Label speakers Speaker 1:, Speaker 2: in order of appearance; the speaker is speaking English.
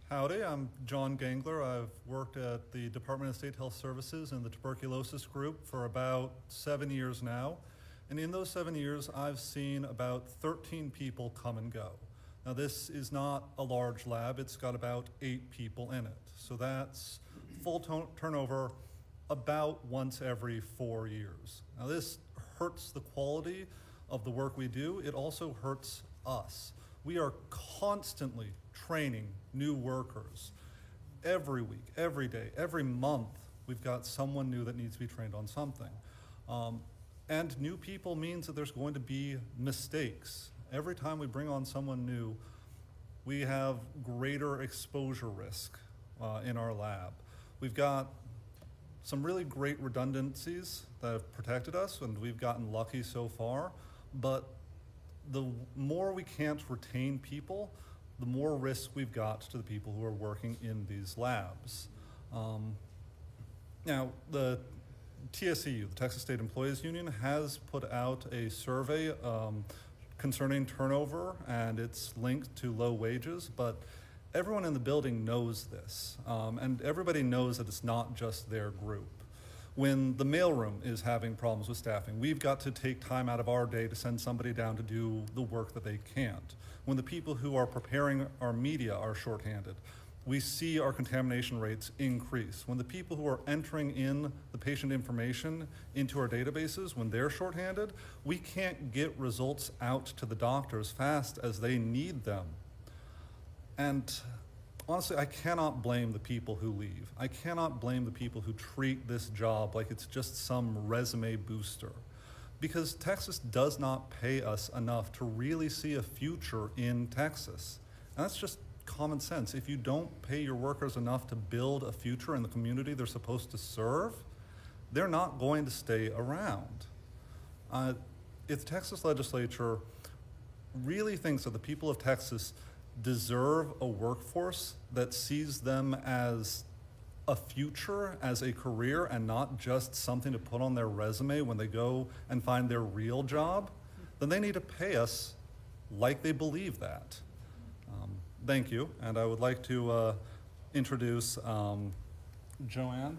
Speaker 1: Howdy, I'm John Gangler. I've worked at the Department of State Health Services in the tuberculosis group for about 7 years now. And in those 7 years, I've seen about 13 people come and go. Now, this is not a large lab. It's got about 8 people in it. So that's full turnover about once every 4 years. Now, this hurts the quality of the work we do. It also hurts us. We are constantly training new workers. Every week, every day, every month, we've got someone new that needs to be trained on something. And new people means that there's going to be mistakes. Every time we bring on someone new, we have greater exposure risk in our lab. We've got some really great redundancies that have protected us, and we've gotten lucky so far, but the more we can't retain people, the more risk we've got to the people who are working in these labs. Now, the TSEU, the Texas State Employees Union, has put out a survey concerning turnover, and it's linked to low wages, but everyone in the building knows this, and everybody knows that it's not just their group. When the mailroom is having problems with staffing, we've got to take time out of our day to send somebody down to do the work that they can't. When the people who are preparing our media are shorthanded, we see our contamination rates increase. When the people who are entering in the patient information into our databases, when they're shorthanded, we can't get results out to the doctor as fast as they need them. And honestly, I cannot blame the people who leave. I cannot blame the people who treat this job like it's just some resume booster. Because Texas does not pay us enough to really see a future in Texas. And that's just common sense. If you don't pay your workers enough to build a future in the community they're supposed to serve, they're not going to stay around. If the Texas legislature really thinks that the people of Texas deserve a workforce that sees them as a future, as a career, and not just something to put on their resume when they go and find their real job, then they need to pay us like they believe that. Thank you, and I would like to introduce Joanne.